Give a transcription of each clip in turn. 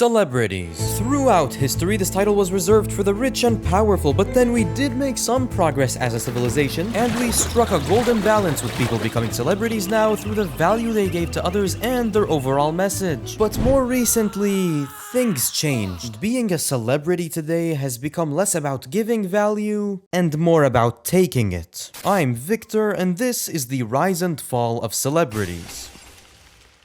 Celebrities. Throughout history, this title was reserved for the rich and powerful, but then we did make some progress as a civilization, and we struck a golden balance with people becoming celebrities now through the value they gave to others and their overall message. But more recently, things changed. Being a celebrity today has become less about giving value and more about taking it. I'm Victor, and this is the rise and fall of celebrities.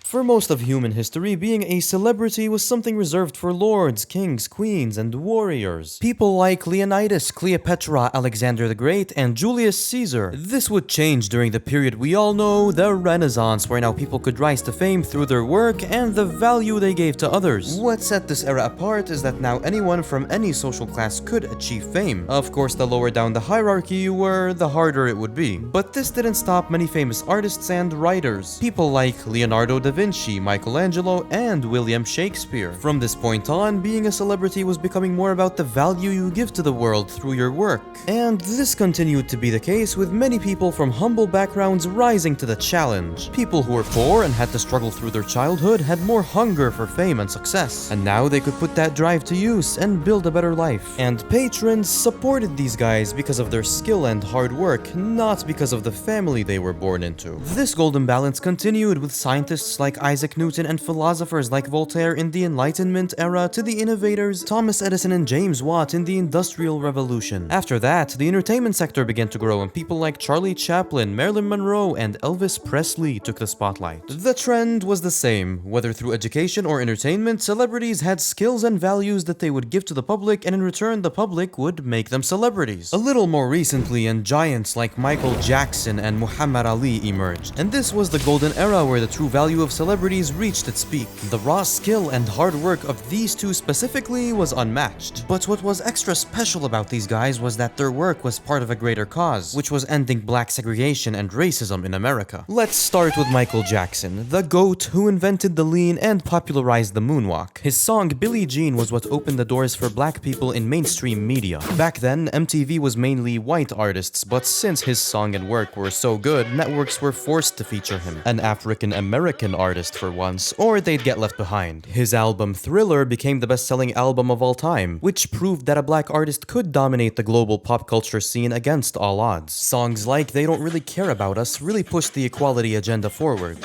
For most of human history, being a celebrity was something reserved for lords, kings, queens, and warriors. People like Leonidas, Cleopatra, Alexander the Great, and Julius Caesar. This would change during the period we all know, the Renaissance, where now people could rise to fame through their work and the value they gave to others. What set this era apart is that now anyone from any social class could achieve fame. Of course, the lower down the hierarchy you were, the harder it would be. But this didn't stop many famous artists and writers. People like Leonardo da Vinci, Michelangelo, and William Shakespeare. From this point on, being a celebrity was becoming more about the value you give to the world through your work. And this continued to be the case with many people from humble backgrounds rising to the challenge. People who were poor and had to struggle through their childhood had more hunger for fame and success. And now they could put that drive to use and build a better life. And patrons supported these guys because of their skill and hard work, not because of the family they were born into. This golden balance continued with scientists like Isaac Newton and philosophers like Voltaire in the Enlightenment era to the innovators Thomas Edison and James Watt in the Industrial Revolution. After that, the entertainment sector began to grow and people like Charlie Chaplin, Marilyn Monroe, and Elvis Presley took the spotlight. The trend was the same. Whether through education or entertainment, celebrities had skills and values that they would give to the public, and in return the public would make them celebrities. A little more recently, and giants like Michael Jackson and Muhammad Ali emerged. And this was the golden era where the true value of celebrities reached its peak. The raw skill and hard work of these two specifically was unmatched. But what was extra special about these guys was that their work was part of a greater cause, which was ending black segregation and racism in America. Let's start with Michael Jackson, the GOAT who invented the lean and popularized the moonwalk. His song Billie Jean was what opened the doors for black people in mainstream media. Back then, MTV was mainly white artists, but since his song and work were so good, networks were forced to feature him, an African American artist for once, or they'd get left behind. His album Thriller became the best-selling album of all time, which proved that a black artist could dominate the global pop culture scene against all odds. Songs like They Don't Really Care About Us really pushed the equality agenda forward.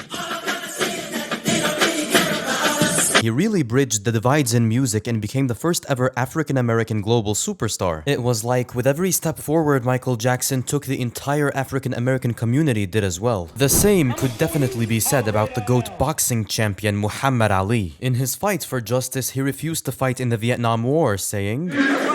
He really bridged the divides in music and became the first ever African-American global superstar. It was like with every step forward Michael Jackson took, the entire African-American community did as well. The same could definitely be said about the GOAT boxing champion Muhammad Ali. In his fight for justice, he refused to fight in the Vietnam War, saying,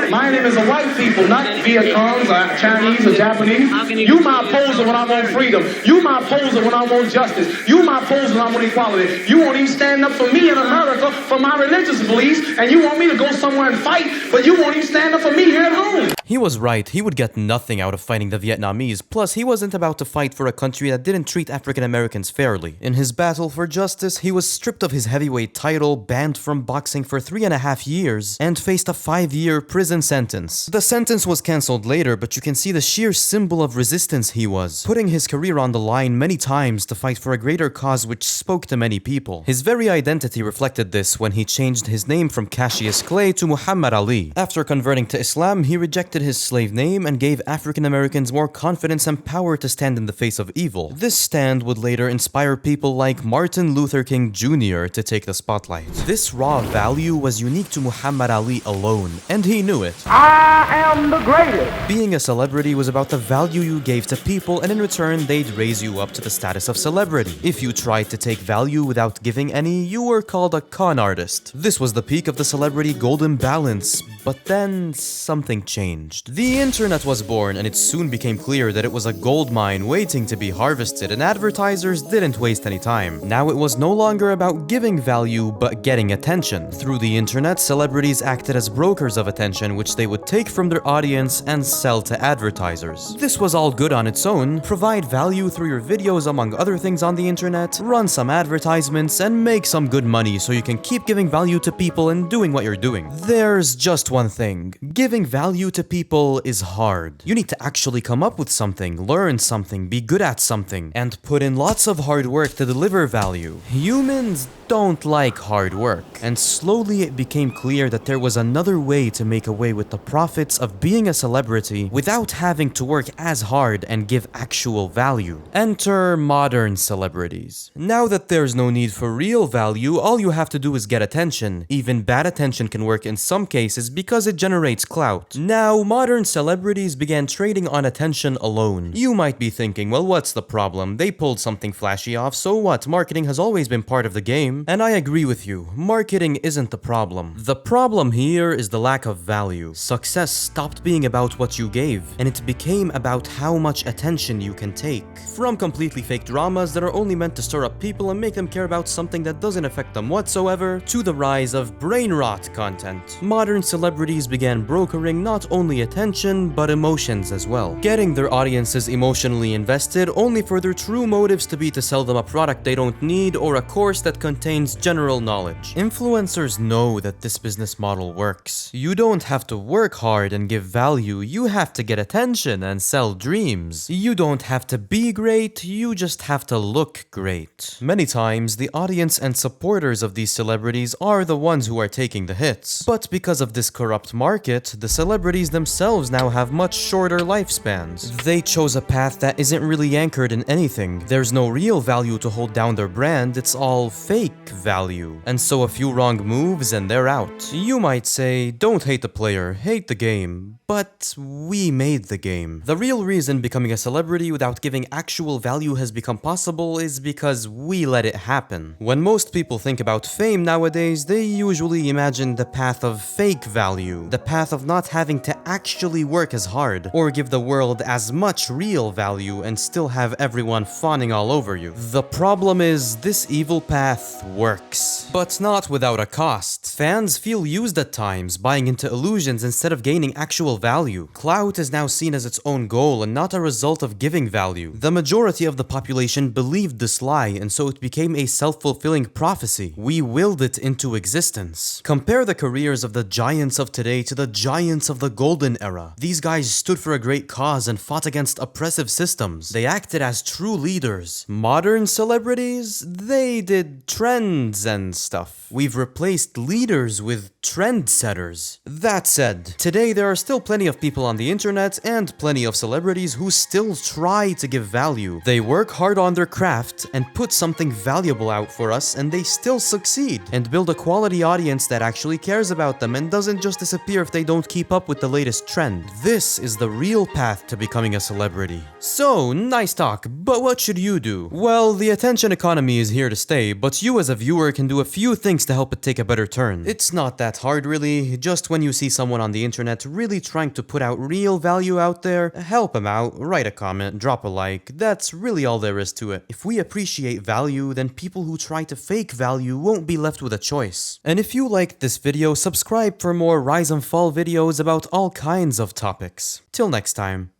"My name is a white people, not Viet Congs or Chinese or Japanese. You my opposer when I want freedom. You my opposer when I want justice. You my opposer when I want equality. You won't even stand up for me in America for my religious beliefs, and you want me to go somewhere and fight, but you won't even stand up for me here at home." He was right. He would get nothing out of fighting the Vietnamese. Plus, he wasn't about to fight for a country that didn't treat African Americans fairly. In his battle for justice, he was stripped of his heavyweight title, banned from boxing for 3.5 years, and faced a 5-year prison sentence. The sentence was cancelled later, but you can see the sheer symbol of resistance he was, putting his career on the line many times to fight for a greater cause which spoke to many people. His very identity reflected this when he changed his name from Cassius Clay to Muhammad Ali. After converting to Islam, he rejected his slave name and gave African Americans more confidence and power to stand in the face of evil. This stand would later inspire people like Martin Luther King Jr. to take the spotlight. This raw value was unique to Muhammad Ali alone, and he knew it. I am the greatest. Being a celebrity was about the value you gave to people, and in return they'd raise you up to the status of celebrity. If you tried to take value without giving any, you were called a con artist. This was the peak of the celebrity golden balance, but then something changed. The internet was born, and it soon became clear that it was a gold mine waiting to be harvested, and advertisers didn't waste any time. Now it was no longer about giving value, but getting attention. Through the internet, celebrities acted as brokers of attention, which they would take from their audience and sell to advertisers. This was all good on its own. Provide value through your videos among other things on the internet, run some advertisements, and make some good money so you can keep giving value to people and doing what you're doing. There's just one thing. Giving value to people is hard. You need to actually come up with something, learn something, be good at something, and put in lots of hard work to deliver value. Humans don't like hard work. And slowly it became clear that there was another way to make away with the profits of being a celebrity without having to work as hard and give actual value. Enter modern celebrities. Now that there's no need for real value, all you have to do is get attention. Even bad attention can work in some cases because it generates clout. Now, modern celebrities began trading on attention alone. You might be thinking, well, what's the problem? They pulled something flashy off, so what? Marketing has always been part of the game. And I agree with you. Marketing isn't the problem. The problem here is the lack of value. Success stopped being about what you gave, and it became about how much attention you can take. From completely fake dramas that are only meant to stir up people and make them care about something that doesn't affect them whatsoever, to the rise of brain rot content. Modern celebrities began brokering not only attention, but emotions as well. Getting their audiences emotionally invested only for their true motives to be to sell them a product they don't need or a course that contains general knowledge. Influencers know that this business model works. You don't have to work hard and give value, you have to get attention and sell dreams. You don't have to be great, you just have to look great. Many times, the audience and supporters of these celebrities are the ones who are taking the hits. But because of this corrupt market, the celebrities themselves now have much shorter lifespans. They chose a path that isn't really anchored in anything. There's no real value to hold down their brand, it's all fake value. And so a few wrong moves and they're out. You might say, don't hate the player, hate the game. But we made the game. The real reason becoming a celebrity without giving actual value has become possible is because we let it happen. When most people think about fame nowadays, they usually imagine the path of fake value, the path of not having to actually work as hard, or give the world as much real value and still have everyone fawning all over you. The problem is, this evil path works. But not without a cost. Fans feel used at times, buying into illusions instead of gaining actual value. Clout is now seen as its own goal and not a result of giving value. The majority of the population believed this lie, and so it became a self-fulfilling prophecy. We willed it into existence. Compare the careers of the giants of today to the giants of the golden era. These guys stood for a great cause and fought against oppressive systems. They acted as true leaders. Modern celebrities, they did trends and stuff. We've replaced leaders with trendsetters. That said, today there are still plenty of people on the internet and plenty of celebrities who still try to give value. They work hard on their craft and put something valuable out for us, and they still succeed and build a quality audience that actually cares about them and doesn't just disappear if they don't keep up with the latest trend. This is the real path to becoming a celebrity. So, nice talk, but what should you do? Well, the attention economy is here to stay, but you as a viewer can do a few things to help it take a better turn. It's not that hard really, just when you see someone on the internet really trying to put out real value out there, help them out, write a comment, drop a like, that's really all there is to it. If we appreciate value, then people who try to fake value won't be left with a choice. And if you liked this video, subscribe for more rise and fall videos about all kinds of topics. Till next time.